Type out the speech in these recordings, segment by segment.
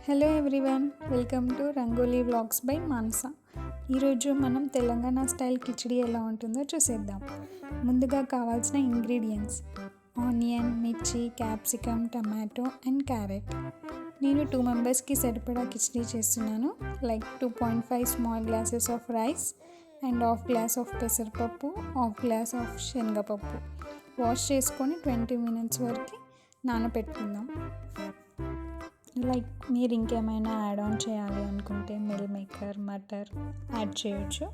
Hello everyone, welcome to Rangoli vlogs by Manasa. ఈరోజు మనం Telangana style khichdi ఎలా ఉంటుందో చూసేద్దాం. ముందుగా కావాల్సిన ఇంగ్రీడియంట్స్: ఆనియన్, మిర్చి, క్యాప్సికమ్, టమాటో అండ్ క్యారెట్. నేను 2 మెంబర్స్కి సరిపడా కిచిడి చేస్తున్నాను. Like 2.5 small glasses of rice and half glass of పెసరపప్పు, హాఫ్ గ్లాస్ ఆఫ్ శనగపప్పు. వాష్ చేసుకొని 20 minutes వరకు నానబెట్టుకుందాం. లైక్ మీరు ఇంకేమైనా యాడ్ ఆన్ చేయాలి అనుకుంటే మిల్ మేకర్, మటర్ యాడ్ చేయొచ్చు.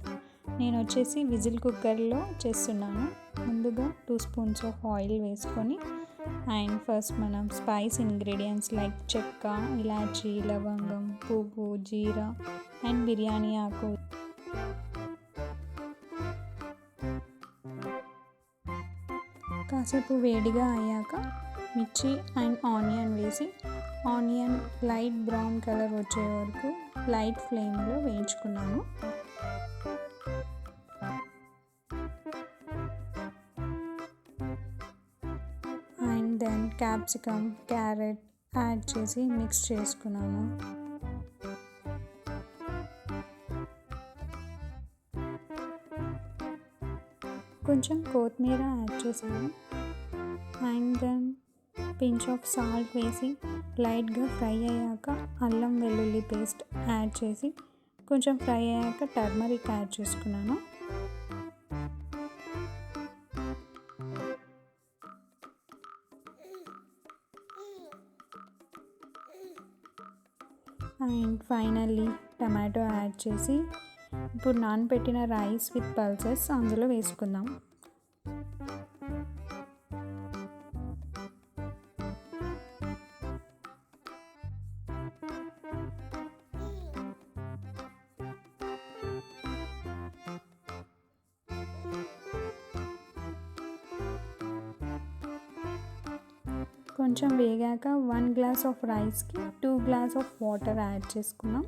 నేను వచ్చేసి విజిల్ కుక్కర్లో చేస్తున్నాను. ముందుగా 2 spoons ఆఫ్ ఆయిల్ వేసుకొని అండ్ ఫస్ట్ మనం స్పైస్ ఇంగ్రీడియంట్స్ లైక్ చెక్క, ఇలాచీ, లవంగం, పువ్వు, జీరా అండ్ బిర్యానీ ఆకు కాసేపు వేడిగా అయ్యాక మిర్చి అండ్ ఆనియన్ వేసి ఆనియన్ లైట్ బ్రౌన్ కలర్ వచ్చే వరకు లైట్ ఫ్లేమ్లో వేయించుకున్నాను. And then capsicum, carrot add చేసి మిక్స్ చేసుకున్నాను. కొంచెం కొత్తిమీర యాడ్ చేశాను. And then pinch of salt వేసి లైట్గా ఫ్రై అయ్యాక అల్లం వెల్లుల్లి పేస్ట్ యాడ్ చేసి కొంచెం ఫ్రై అయ్యాక టర్మరిక్ యాడ్ చేసుకున్నాను. అండ్ ఫైనల్లీ టమాటో యాడ్ చేసి ఇప్పుడు నానబెట్టిన రైస్ విత్ పల్సెస్ అందులో వేసుకుందాం. కొంచెం వేగాక 1 glass ఆఫ్ రైస్కి 2 glass ఆఫ్ వాటర్ యాడ్ చేసుకున్నాం.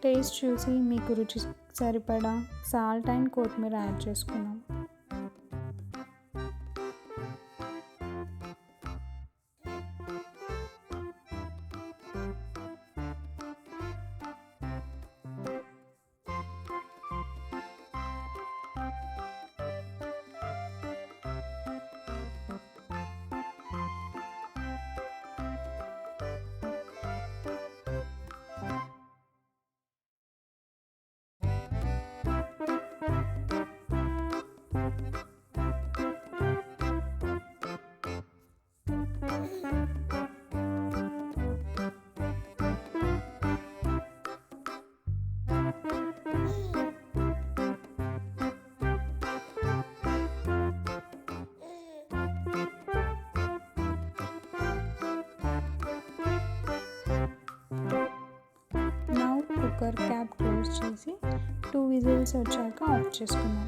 టేస్ట్ చూసి మీకు రుచి సరిపడా సాల్ట్ అండ్ కొత్తిమీర యాడ్ చేసుకున్నాం. కుక్కర్ క్యాప్ క్లోజ్ చేసి 2 whistles వచ్చాక ఆఫ్ చేసుకున్నాం.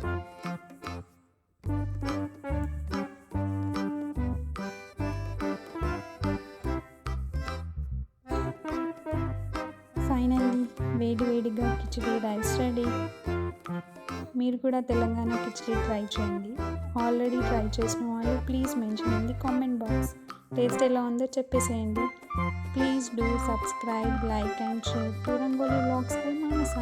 ఫైనల్లీ వేడిగా కిచిడి రైస్ రెడీ. మీరు కూడా తెలంగాణ కిచిడి ట్రై చేయండి. ఆల్రెడీ ట్రై చేసిన వాళ్ళు please mention in the comment box. Taste ఎలా ఉందో చెప్పేసేయండి. Please do subscribe, like and share to Rangoli Vlogs by Manasa.